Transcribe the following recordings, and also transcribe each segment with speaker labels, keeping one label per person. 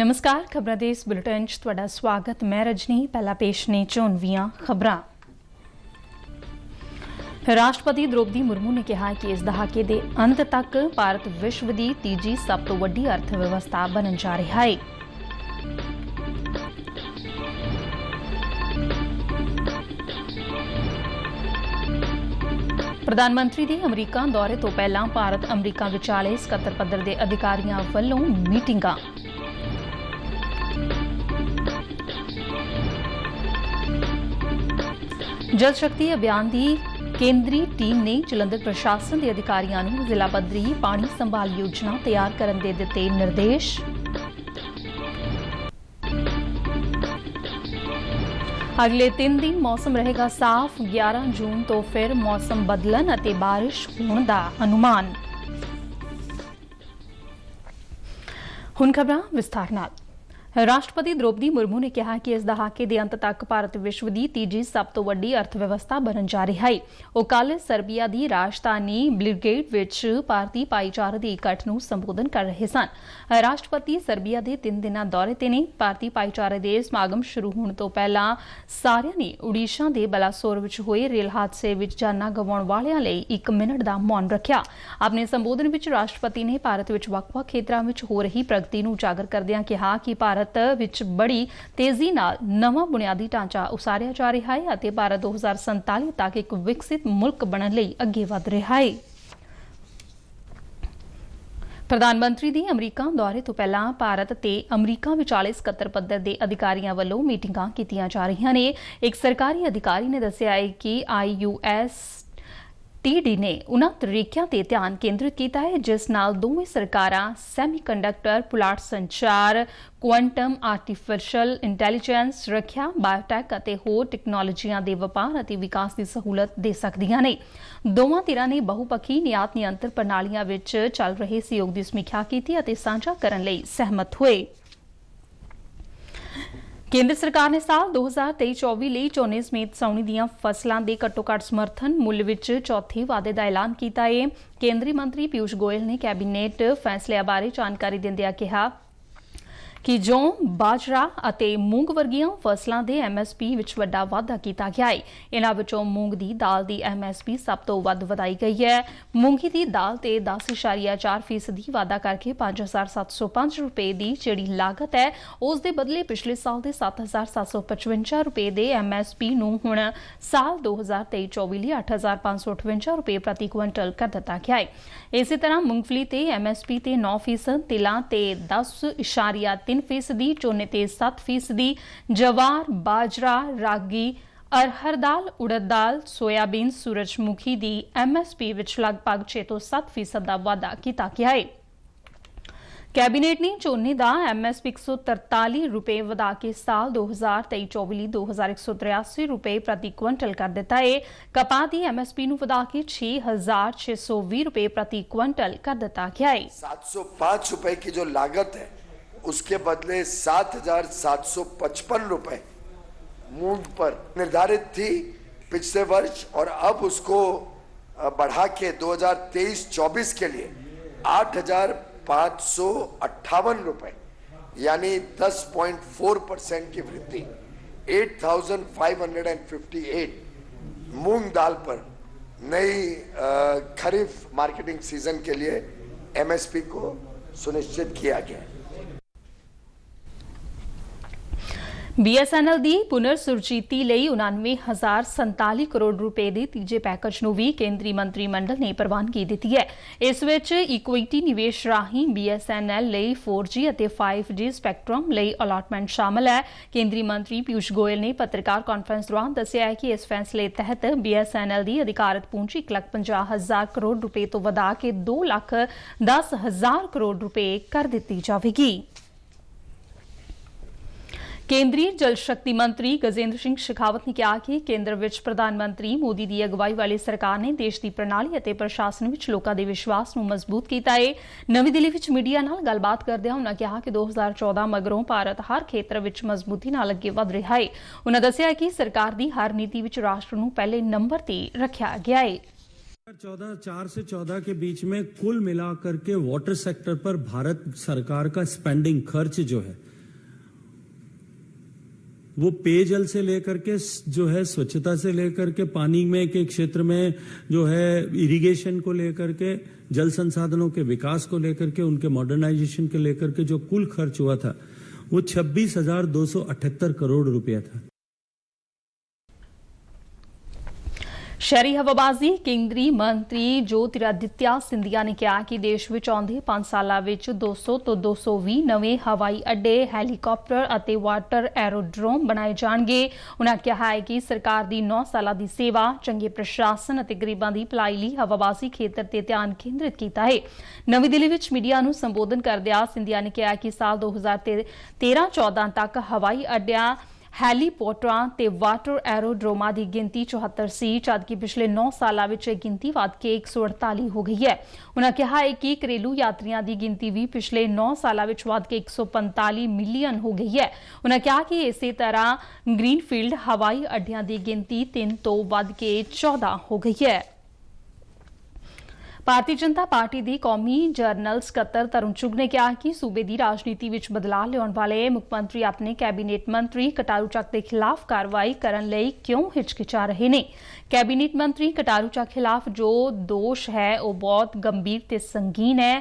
Speaker 1: नमस्कार, खबरां दे इस बुलेटिन च तुहाडा स्वागत। मैं रजनी। पहला पेश ने चोनवीआं खबरां। राष्ट्रपति द्रौपदी मुर्मू ने कहा कि इस दहाके के अंत तक भारत विश्व की तीजी सब तो वड्डी अर्थव्यवस्था बनन जा रहा है। प्रधानमंत्री के अमरीका दौरे तो पहला भारत अमरीका विचाले सकत्तर पद्धर के अधिकारियों वालों मीटिंगां। जल शक्ति अभियान की केंद्रीय टीम ने जलंधर प्रशासन के अधिकारियों को जिला पद्धरी पानी संभाल योजना तैयार करने के दिते निर्देश। अगले 3 दिन मौसम रहेगा साफ। 11 जून तो फिर मौसम बदलन और बारिश होने का अनुमान। हुण खबरां विस्तार नाल। राष्ट्रपति द्रौपदी मुर्मू ने कहा कि इस दहाके के अंत तक भारत विश्व की तीजी सब तो वड्डी अर्थव्यवस्था बनन जा रहा है। वो कल सर्बिया की राजधानी बेलग्रेड विच भारतीय भाईचारे के इकट्ठ नूं संबोधन कर रहे सन। राष्ट्रपति सर्बिया के 3 दिना दौरे ते ने। भारतीय भाईचारे के समागम शुरू होने तो पहला सारिਆਂ ने ओडिशा के बलासोर विच होए रेल हादसे विच जानां गवाउण वालिਆਂ लई 1 मिनट का मौन रखा। अपने संबोधन विच राष्ट्रपति ने भारत विच वख-वख खेत्रां विच हो रही प्रगति नूं उजागर करदिआं कहा कि भारत विच बड़ी तेजी नाल नवां बुनियादी ढांचा उसारिया जा रहा है और भारत 2047 तक एक विकसित मुल्क बनने लई अगे वध रहा है। प्रधानमंत्री की अमरीका दौरे तो पहला भारत ते अमरीका विचाले सकत्तर पद्धर के अधिकारियों वालों मीटिंगां कीतियां जा रही ने। एक सरकारी अधिकारी ने दस्सिया है कि IUSTD ने उन्हां तरीकों ते ध्यान केंद्रित किया है जिस नाल दोवें सरकारां सैमीकंडक्टर, पुलाड़ संचार, क्वांटम, आर्टिफिशियल इंटैलीजेंस, रखिया, बायोटेक और होर टैक्नोलॉजियां के व्यापार और विकास की सहूलत दे सकदियां ने। दोवां धिरां ने बहुपक्षी नियात नियंत्रण प्रणालियां विच चल रहे सहयोग की समीक्षा की और साझा करने लई सहमत हुए। केंद्र सरकार ने साल 2023-24 ਲਈ ਝੋਨੇ ਸਮੇਤ ਸਾਉਣੀ ਦੀਆਂ ਫਸਲਾਂ ਦੇ ਘੱਟੋ-ਘੱਟ ਸਮਰਥਨ ਮੁੱਲ ਵਿੱਚ ਚੌਥੇ ਵਾਅਦੇ ਦਾ ਐਲਾਨ ਕੀਤਾ ਹੈ। ਕੇਂਦਰੀ ਮੰਤਰੀ ਪੀयूष गोयल ने कैबिनेट फैसलिਆਂ ਬਾਰੇ ਜਾਣਕਾਰੀ ਦਿੰਦਿਆਂ ਕਿਹਾ कि जौ, बाजरा और मूंग वर्गियां फसलों के MSP विच वड्डा वाधा किया गया है। इन्हां विचों मूंग की दाल की MSP सब तो वध वधाई गई है। मूंगी की दाल ते 10.4% वाधा करके 5,705 रुपए की जिहड़ी लागत है उस दे बदले पिछले साल के 7,755 रुपए के MSP नूं हुण साल 2023-24 लिए 8,558 रुपए प्रति क्विंटल कर दिता गया है। इसी तरह मूंगफली ते MSP ते 9%, तिलां ते 10.3%, चोने ते 7%, जवार, बाजरा, रागी, अरहर दाल, उड़द दाल, सोयाबीन, सूरजमुखी की MSP विच लगभग 6 तो 7% का वाधा किया गया है। कैबिनेट ने झोने का MSP 143 रुपए वधा के साल 2023-24 ਲਈ 2,183 रुपए प्रति क्विंटल कर दिता है। कपाह की MSP नूं वधा के 6,620 रुपए प्रति क्विंटल कर दिता गया है।
Speaker 2: 705 रुपए की जो लागत है उसके बदले 7,755 रुपए मूंग पर निर्धारित थी पिछले वर्ष और अब उसको बढ़ा के 2023-24 के लिए 8,558 रुपए यानी 10.4% की वृद्धि 8,558 मूंग दाल पर नई खरीफ मार्केटिंग सीजन के लिए MSP को सुनिश्चित किया गया है।
Speaker 1: BSNL की पुनर्सुरजीती लई 99,047 करोड़ रुपए के तीजे पैकेज नूं भी केंद्रीय मंत्रिमंडल ने प्रवानगी दी है। इस विच इक्विटी निवेश राहीं BSNL लई 4G और 5G स्पैक्ट्रम लई अलाटमेंट शामिल है। केंद्रीय मंत्री पीयूष गोयल ने पत्रकार कॉन्फ्रेंस दौरान दस्सिया है कि इस फैसले तहत BSNL की अधिकारत पूंजी 1,50,000 करोड़ रुपए तो वधा के 2,10,000 करोड़ रुपए कर दी जाएगी। केंद्रीय जल शक्ति मंत्री गजेंद्र सिंह शेखावत ने कहा कि केंद्र विच प्रधानमंत्री मोदी की अगवाई वाली सरकार ने देश की प्रणाली और प्रशासन विच लोकां दे विश्वास नूं मजबूत किया है। नवी दिल्ली विच मीडिया नाल गलबात करदिआं उन्होंने कहा कि 2014 मगरों भारत हर खेत्र विच मजबूती नाल अगे वध रहा है। उन्होंने दस्सिया कि सरकार की हर नीति विच राष्ट्र नूं पहले नंबर ते रखा गया है।
Speaker 3: 4 से 14 के बीच में कुल मिलाकर के वाटर सेक्टर पर भारत सरकार का स्पेंडिंग खर्च जो है वो पेयजल से लेकर के जो है स्वच्छता से लेकर के पानी में के क्षेत्र में जो है इरिगेशन को लेकर के जल संसाधनों के विकास को लेकर के उनके मॉडर्नाइजेशन के लेकर के जो कुल खर्च हुआ था वो 26,278 करोड़ रुपया था।
Speaker 1: शहरी हवाबाजी ਕੇਂਦਰੀ ਮੰਤਰੀ ਜੋਤਿਰਾਦਿੱਤਿਆ ਸਿੰਧੀਆ ਨੇ ਕਿਹਾ ਕਿ ਦੇਸ਼ ਵਿੱਚ ਆਉਂਦੇ 5 ਸਾਲਾਂ ਵਿੱਚ 200 ਤੋਂ 220 ਨਵੇਂ ਹਵਾਈ ਅੱਡੇ, ਹੈਲੀਕਾਪਟਰ ਅਤੇ ਵਾਟਰ ਐਰੋਡਰੋਮ ਬਣਾਏ ਜਾਣਗੇ। ਉਨ੍ਹਾਂ ਕਿਹਾ ਹੈ ਕਿ ਸਰਕਾਰ ਦੀ 9 ਸਾਲਾਂ ਦੀ ਸੇਵਾ, ਚੰਗੇ ਪ੍ਰਸ਼ਾਸਨ ਅਤੇ ਗਰੀਬਾਂ ਦੀ ਭਲਾਈ ਲਈ ਹਵਾਬਾਜ਼ੀ ਖੇਤਰ ਤੇ ਧਿਆਨ ਕੇਂਦਰਿਤ ਕੀਤਾ ਹੈ। ਨਵੀਂ ਦਿੱਲੀ ਵਿੱਚ ਮੀਡੀਆ ਨੂੰ ਸੰਬੋਧਨ ਕਰਦਿਆਂ ਸਿੰਧੀਆ ਨੇ ਕਿਹਾ ਕਿ ਸਾਲ 2013-14 ਤੱਕ ਹਵਾਈ ਅੱਡਿਆਂ, ਹੈਲੀਪੋਰਟਾਂ ਤੇ ਵਾਟਰ ਐਰੋਡਰੋਮਾਂ ਦੀ ਗਿਣਤੀ 74 ਸੀ, ਜਦਕਿ ਪਿਛਲੇ 9 ਸਾਲਾਂ ਵਿੱਚ ਇਹ ਗਿਣਤੀ ਵੱਧ ਕੇ 148 ਹੋ ਗਈ ਹੈ। ਉਨ੍ਹਾਂ ਕਿਹਾ ਹੈ ਕਿ ਘਰੇਲੂ ਯਾਤਰੀਆਂ ਦੀ ਗਿਣਤੀ ਵੀ ਪਿਛਲੇ 9 ਸਾਲਾਂ ਵਿੱਚ ਵੱਧ ਕੇ 145 ਮਿਲੀਅਨ ਹੋ ਗਈ ਹੈ। ਉਨ੍ਹਾਂ ਕਿਹਾ ਕਿ ਇਸੇ ਤਰ੍ਹਾਂ ਗ੍ਰੀਨਫੀਲਡ ਹਵਾਈ ਅੱਡਿਆਂ ਦੀ ਗਿਣਤੀ 3 ਤੋਂ ਵੱਧ ਕੇ 14 ਹੋ ਗਈ ਹੈ। ਭਾਰਤੀ ਜਨਤਾ ਪਾਰਟੀ ਦੀ ਕੌਮੀ ਜਨਰਲ ਸਕੱਤਰ ਤਰੁਣ ਚੁੱਘ ਨੇ ਕਿਹਾ ਕਿ ਸੂਬੇ ਦੀ ਰਾਜਨੀਤੀ ਵਿੱਚ ਬਦਲਾਅ ਲਿਆਉਣ ਵਾਲੇ ਮੁੱਖ ਮੰਤਰੀ ਆਪਣੇ ਕੈਬਨਿਟ ਮੰਤਰੀ ਕਟਾਰੂ ਚੱਕ ਦੇ ਖਿਲਾਫ ਕਾਰਵਾਈ ਕਰਨ ਲਈ ਕਿਉਂ ਹਿਚਕਿਚਾ ਰਹੇ ਨੇ। ਕੈਬਨਿਟ ਮੰਤਰੀ ਕਟਾਰੂ ਚੱਕ ਖਿਲਾਫ ਜੋ ਦੋਸ਼ ਹੈ ਉਹ ਬਹੁਤ ਗੰਭੀਰ ਤੇ ਸੰਗੀਨ ਹੈ।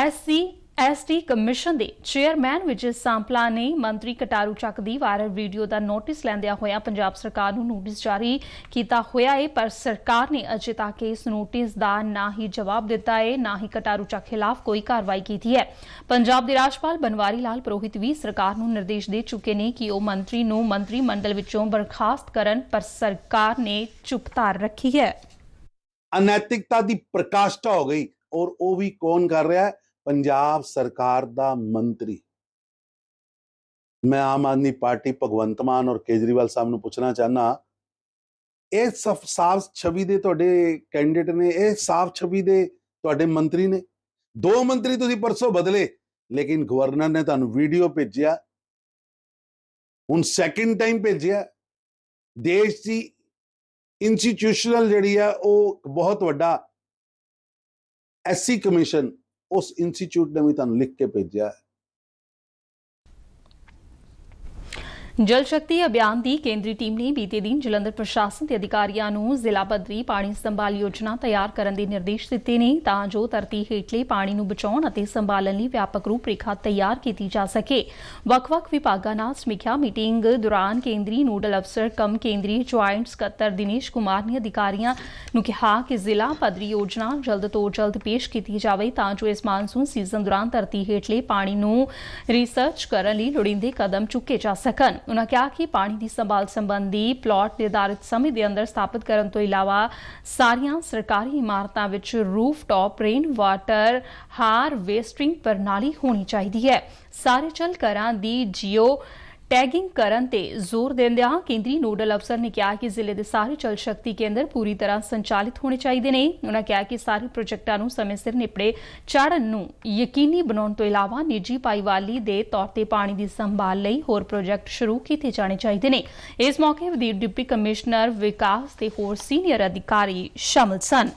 Speaker 1: SC/ST ਕਮਿਸ਼ਨ ਦੇ ਚੇਅਰਮੈਨ ਵਿਜੇ ਸਾਂਪਲਾ ਨੇ ਮੰਤਰੀ ਕਟਾਰੂ ਚੱਕ ਦੀ ਵਾਇਰਲ ਵੀਡੀਓ ਦਾ ਨੋਟਿਸ ਲੈਂਦਿਆਂ ਹੋਇਆ ਪੰਜਾਬ ਸਰਕਾਰ ਨੂੰ ਨੋਟਿਸ ਜਾਰੀ ਕੀਤਾ ਹੋਇਆ ਹੈ, ਪਰ ਸਰਕਾਰ ਨੇ ਅਜੇ ਤੱਕ ਇਸ ਨੋਟਿਸ ਦਾ ਨਾ ਹੀ ਜਵਾਬ ਦਿੱਤਾ ਹੈ, ਨਾ ਹੀ ਕਟਾਰੂ ਚੱਕ ਖਿਲਾਫ ਕੋਈ ਕਾਰਵਾਈ ਕੀਤੀ ਹੈ। ਪੰਜਾਬ ਦੇ ਰਾਜਪਾਲ ਬਨਵਾਰੀ ਲਾਲ ਪੁਰੋਹਿਤ ਵੀ ਸਰਕਾਰ ਨੂੰ ਨਿਰਦੇਸ਼ ਦੇ ਚੁੱਕੇ ਨੇ ਕਿ ਉਹ ਮੰਤਰੀ ਨੂੰ ਮੰਤਰੀ ਮੰਡਲ ਵਿੱਚੋਂ ਬਰਖਾਸਤ ਕਰਨ, ਪਰ ਸਰਕਾਰ ਨੇ ਚੁੱਪ ਧਾਰ ਰੱਖੀ ਹੈ।
Speaker 4: ਅਨੈਤਿਕਤਾ ਦੀ ਪ੍ਰਕਾਸ਼ਤਾ ਹੋ ਗਈ ਔਰ ਉਹ ਵੀ ਕੌਣ ਕਰ ਰਿਹਾ ਹੈ? ਪੰਜਾਬ ਸਰਕਾਰ ਦਾ ਮੰਤਰੀ। ਮੈਂ ਆਮ ਆਦਮੀ ਪਾਰਟੀ ਭਗਵੰਤ ਮਾਨ ਔਰ ਕੇਜਰੀਵਾਲ ਸਾਹਿਬ ਨੂੰ ਪੁੱਛਣਾ ਚਾਹਨਾ, ਇਹ ਸਾਫ਼ ਛਵੀ ਦੇ ਤੁਹਾਡੇ ਕੈਂਡੀਡੇਟ ਨੇ, ਇਹ ਸਾਫ਼ ਛਵੀ ਦੇ ਤੁਹਾਡੇ ਮੰਤਰੀ ਨੇ। 2 ਮੰਤਰੀ ਤੁਸੀਂ ਪਰਸੋਂ ਬਦਲੇ, ਲੇਕਿਨ ਗਵਰਨਰ ਨੇ ਤੁਹਾਨੂੰ ਵੀਡੀਓ ਭੇਜਿਆ, ਹੁਣ ਸੈਕਿੰਡ ਟਾਈਮ ਭੇਜਿਆ। ਦੇਸ਼ ਦੀ ਇੰਸਟੀਟਿਊਸ਼ਨਲ ਜਿਹੜੀ ਆ ਉਹ ਬਹੁਤ ਵੱਡਾ SC ਕਮਿਸ਼ਨ, ਉਸ ਇੰਸਟੀਚਿਊਟ ਨੇ ਵੀ ਤੁਹਾਨੂੰ ਲਿਖ ਕੇ ਭੇਜਿਆ ਹੈ।
Speaker 1: ਜਲ ਸ਼ਕਤੀ ਅਭਿਆਨ ਦੀ ਕੇਂਦਰੀ ਟੀਮ ਨੇ ਬੀਤੇ ਦਿਨ ਜਲੰਧਰ ਪ੍ਰਸ਼ਾਸਨ ਦੇ ਅਧਿਕਾਰੀਆਂ ਨੂੰ ਜ਼ਿਲ੍ਹਾ ਪੱਧਰੀ ਪਾਣੀ ਸੰਭਾਲ ਯੋਜਨਾ ਤਿਆਰ ਕਰਨ ਦੇ ਨਿਰਦੇਸ਼ ਦਿੱਤੇ ਨੇ ਤਾਂ ਜੋ ਧਰਤੀ ਹੇਠਲੇ ਪਾਣੀ ਨੂੰ ਬਚਾਉਣ ਅਤੇ ਸੰਭਾਲਣ ਲਈ ਵਿਆਪਕ ਰੂਪਰੇਖਾ ਤਿਆਰ ਕੀਤੀ ਜਾ ਸਕੇ। ਵੱਖ-ਵੱਖ ਵਿਭਾਗਾਂ ਨਾਲ ਸਮੀਖਿਆ ਮੀਟਿੰਗ ਦੌਰਾਨ ਕੇਂਦਰੀ ਨੋਡਲ ਅਫਸਰ ਕਮ ਕੇਂਦਰੀ ਜੁਆਇੰਟ ਸਕੱਤਰ ਦਿਨੇਸ਼ ਕੁਮਾਰ ਨੇ ਅਧਿਕਾਰੀਆਂ ਨੂੰ ਕਿਹਾ ਕਿ ਜ਼ਿਲ੍ਹਾ ਪੱਧਰੀ ਯੋਜਨਾ ਜਲਦ ਤੋਂ ਜਲਦ ਪੇਸ਼ ਕੀਤੀ ਜਾਵੇ ਤਾਂ ਜੋ ਇਸ ਮਾਨਸੂਨ ਸੀਜ਼ਨ ਦੌਰਾਨ ਧਰਤੀ ਹੇਠਲੇ ਪਾਣੀ ਨੂੰ ਰਿਸਰਚ ਕਰਨ ਲਈ ਲੋੜੀਂਦੇ ਕਦਮ ਚੁੱਕੇ ਜਾ ਸਕਣ। ਉਨ੍ਹਾਂ ਕਿਹਾ ਕਿ ਪਾਣੀ ਦੀ ਸੰਭਾਲ ਸੰਬੰਧੀ ਪਲਾਟ ਨਿਰਧਾਰਿਤ ਸਮੇਂ ਦੇ ਅੰਦਰ ਸਥਾਪਿਤ ਕਰਨ ਤੋਂ ਇਲਾਵਾ ਸਾਰੀਆਂ ਸਰਕਾਰੀ ਇਮਾਰਤਾਂ ਵਿੱਚ ਰੂਫਟਾਪ ਰੇਨ ਵਾਟਰ ਹਾਰਵੈਸਟਿੰਗ ਪ੍ਰਣਾਲੀ ਹੋਣੀ ਚਾਹੀਦੀ ਹੈ। ਸਾਰੇ ਜਲ ਘਰਾਂ ਦੀ ਜੀਓ ਟੈਗਿੰਗ ਕਰਨ ਤੇ ਜ਼ੋਰ ਦਿੰਦਿਆਂ ਕੇਂਦਰੀ ਨੋਡਲ ਅਫਸਰ ਨੇ ਕਿਹਾ ਕਿ ਜ਼ਿਲ੍ਹੇ ਦੇ ਸਾਰੇ ਜਲ ਸ਼ਕਤੀ ਕੇਂਦਰ ਪੂਰੀ ਤਰ੍ਹਾਂ ਸੰਚਾਲਿਤ ਹੋਣੇ ਚਾਹੀਦੇ ਨੇ। ਉਨ੍ਹਾਂ ਕਿਹਾ ਕਿ ਸਾਰੇ ਪ੍ਰੋਜੈਕਟਾਂ ਨੂੰ ਸਮੇਂ ਸਿਰ ਨਿਪੜੇ ਚਾੜਨ ਨੂੰ ਯਕੀਨੀ ਬਣਾਉਣ ਤੋਂ ਇਲਾਵਾ ਨਿੱਜੀ ਭਾਈਵਾਲੀ ਦੇ ਤੌਰ ਤੇ ਪਾਣੀ ਦੀ ਸੰਭਾਲ ਲਈ ਹੋਰ ਪ੍ਰੋਜੈਕਟ ਸ਼ੁਰੂ ਕੀਤੇ ਜਾਣੇ ਚਾਹੀਦੇ ਨੇ। ਇਸ ਮੌਕੇ ਵਧੀਕ ਡਿਪਟੀ ਕਮਿਸ਼ਨਰ ਵਿਕਾਸ ਤੇ ਹੋਰ ਸੀਨੀਅਰ ਅਧਿਕਾਰੀ ਸ਼ਾਮਲ ਸਨ।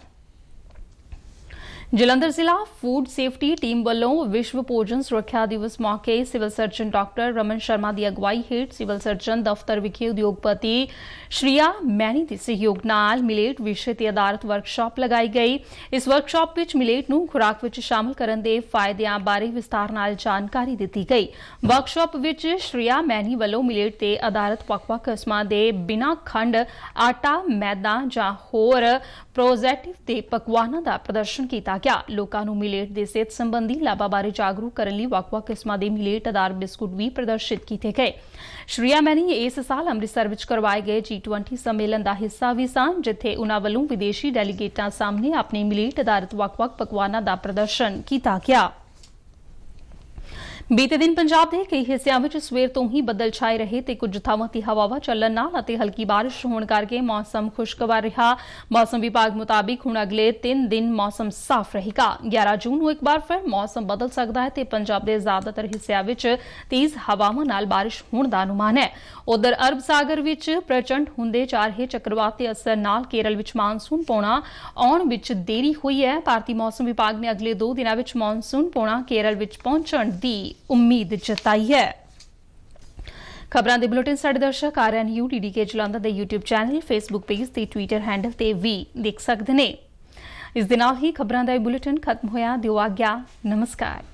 Speaker 1: ਜਲੰਧਰ ਜ਼ਿਲ੍ਹਾ ਫੂਡ ਸੇਫਟੀ ਟੀਮ ਵੱਲੋਂ ਵਿਸ਼ਵ ਭੋਜਨ ਸੁਰੱਖਿਆ ਦਿਵਸ ਮੌਕੇ civil surgeon doctor Raman Sharma ਦੀ ਅਗਵਾਈ ਹੇਠ ਸਿਵਲ ਸਰਜਨ ਦਫ਼ਤਰ ਵਿਖੇ ਉਦਯੋਗਪਤੀ ਸ਼੍ਰੀਆ ਮੈਨੀ ਦੇ ਸਹਿਯੋਗ ਨਾਲ ਮਿਲੇਟ ਵਿਸ਼ੇ ਤੇ ਆਧਾਰਿਤ ਵਰਕਸ਼ਾਪ ਲਗਾਈ ਗਈ। ਇਸ ਵਰਕਸ਼ਾਪ ਵਿੱਚ ਮਿਲੇਟ ਨੂੰ ਖੁਰਾਕ ਵਿੱਚ ਸ਼ਾਮਲ ਕਰਨ ਦੇ ਫਾਇਦਿਆਂ ਬਾਰੇ ਵਿਸਤਾਰ ਨਾਲ ਜਾਣਕਾਰੀ ਦਿੱਤੀ ਗਈ। ਵਰਕਸ਼ਾਪ ਵਿੱਚ ਸ਼੍ਰੀਆ ਮੈਨੀ ਵੱਲੋਂ ਮਿਲੇਟ ਤੇ ਆਧਾਰਿਤ ਵੱਖ-ਵੱਖ ਕਿਸਮਾਂ ਦੇ ਬਿਨਾਂ ਖੰਡ, ਆਟਾ, ਮੈਦਾ ਜਾਂ ਹੋਰ ਪ੍ਰੋਸੈਸਿਵ ਤੇ ਪਕਵਾਨਾਂ ਦਾ ਪ੍ਰਦਰਸ਼ਨ ਕੀਤਾ ਗਿਆ। ਲੋਕਾਂ ਨੂੰ ਮਿਲੇਟ ਦੇ ਸਿਹਤ ਸੰਬੰਧੀ ਲਾਭਾਂ ਬਾਰੇ ਜਾਗਰੂਕ ਕਰਨ ਲਈ ਵੱਖ-ਵੱਖ ਕਿਸਮਾਂ ਦੇ ਮਿਲੇਟ ਆਧਾਰਿਤ ਬਿਸਕੁਟ ਵੀ ਪ੍ਰਦਰਸ਼ਿਤ ਕੀਤੇ ਗਏ। ਸ਼੍ਰੀਆ ਮੈਨੀ ਇਸ ਸਾਲ ਅੰਮ੍ਰਿਤਸਰ ਵਿੱਚ ਕਰਵਾਏ ਗਏ G20 ਸੰਮੇਲਨ ਦਾ ਹਿੱਸਾ ਵੀ ਸਨ, ਜਿੱਥੇ ਉਨ੍ਹਾਂ ਵੱਲੋਂ ਵਿਦੇਸ਼ੀ ਡੈਲੀਗੇਟਾਂ ਸਾਹਮਣੇ ਆਪਣੇ ਮਿਲੇਟ ਆਧਾਰਿਤ ਵੱਖ-ਵੱਖ ਪਕਵਾਨਾਂ ਦਾ ਪ੍ਰਦਰਸ਼ਨ ਕੀਤਾ ਗਿਆ। ਬੀਤੇ ਦਿਨ ਪੰਜਾਬ ਦੇ ਕਈ ਹਿੱਸਿਆਂ ਵਿੱਚ ਸਵੇਰ ਤੋਂ ਹੀ ਬੱਦਲ ਛਾਏ ਰਹੇ ਤੇ ਕੁਝ ਥਾਵਾਂ ਤੇ ਹਵਾਵਾਂ ਚੱਲਣ ਨਾਲ ਅਤੇ ਹਲਕੀ ਬਾਰਿਸ਼ ਹੋਣ ਕਰਕੇ ਮੌਸਮ ਖੁਸ਼ਗਵਾਰ ਰਿਹਾ। ਮੌਸਮ ਵਿਭਾਗ ਮੁਤਾਬਿਕ ਹੁਣ ਅਗਲੇ 3 ਦਿਨ ਮੌਸਮ ਸਾਫ਼ ਰਹੇਗਾ। 11 ਜੂਨ ਨੂੰ ਇੱਕ ਵਾਰ ਫਿਰ ਮੌਸਮ ਬਦਲ ਸਕਦਾ ਹੈ ਤੇ ਪੰਜਾਬ ਦੇ ਜ਼ਿਆਦਾਤਰ ਹਿੱਸਿਆਂ ਵਿੱਚ ਤੇਜ਼ ਹਵਾਵਾਂ ਨਾਲ ਬਾਰਿਸ਼ ਹੋਣ ਦਾ ਅਨੁਮਾਨ ਹੈ। ਉਧਰ ਅਰਬ ਸਾਗਰ ਵਿੱਚ ਪ੍ਰਚੰਡ ਹੁੰਦੇ ਜਾ ਰਹੇ ਚੱਕਰਵਾਤ ਦੇ ਅਸਰ ਨਾਲ ਕੇਰਲ ਵਿੱਚ ਮਾਨਸੂਨ ਪੌਣਾ ਆਉਣ ਵਿੱਚ ਦੇਰੀ ਹੋਈ ਹੈ। ਭਾਰਤੀ ਮੌਸਮ ਵਿਭਾਗ ਨੇ ਅਗਲੇ 2 ਦਿਨਾਂ ਵਿੱਚ ਮਾਨਸੂਨ ਪੌਣਾ ਕੇਰਲ ਵਿੱਚ ਪਹੁੰਚਣ ਦੀ ਉਮੀਦ ਜਤਾਈ ਹੈ। ਖਬਰਾਂ ਦੇ ਬੁਲੇਟਿਨ ਸਾਡੇ ਦਰਸ਼ਕ RNU TDK ਜਲੰਧਰ ਦੇ YouTube ਚੈਨਲ, Facebook ਪੇਜ ਤੇ Twitter ਹੈਂਡਲ ਤੇ ਵੀ ਦੇਖ ਸਕਦੇ ਨੇ। ਇਸ ਦੇ ਨਾਲ ਹੀ ਖਬਰਾਂ ਦਾ ਇਹ ਬੁਲੇਟਿਨ ਖਤਮ ਹੋਇਆ। ਦਿਓ ਆਗਿਆ। ਨਮਸਕਾਰ।